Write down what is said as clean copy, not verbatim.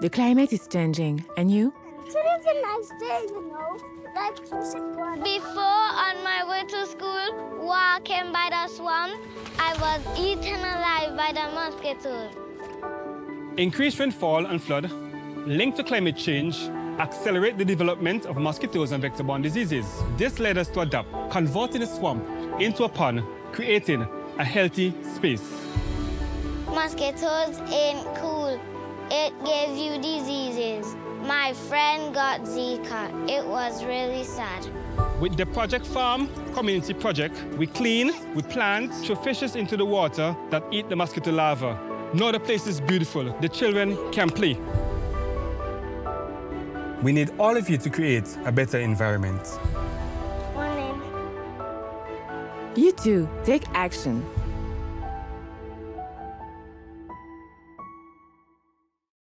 The climate is changing, and you? Today's a nice day, you know. Like you should run. Before, on my way to school, walking by the swamp, I was eaten alive by the mosquitoes. Increased rainfall and flood, linked to climate change, accelerate the development of mosquitoes and vector-borne diseases. This led us to adapt, converting the swamp into a pond, creating a healthy space. Mosquitoes ain't cool. It gives you diseases. My friend got Zika. It was really sad. With the Project Farm community project, we clean, we plant, throw fishes into the water that eat the mosquito larvae. Now the place is beautiful. The children can play. We need all of you to create a better environment. Morning. You too, take action.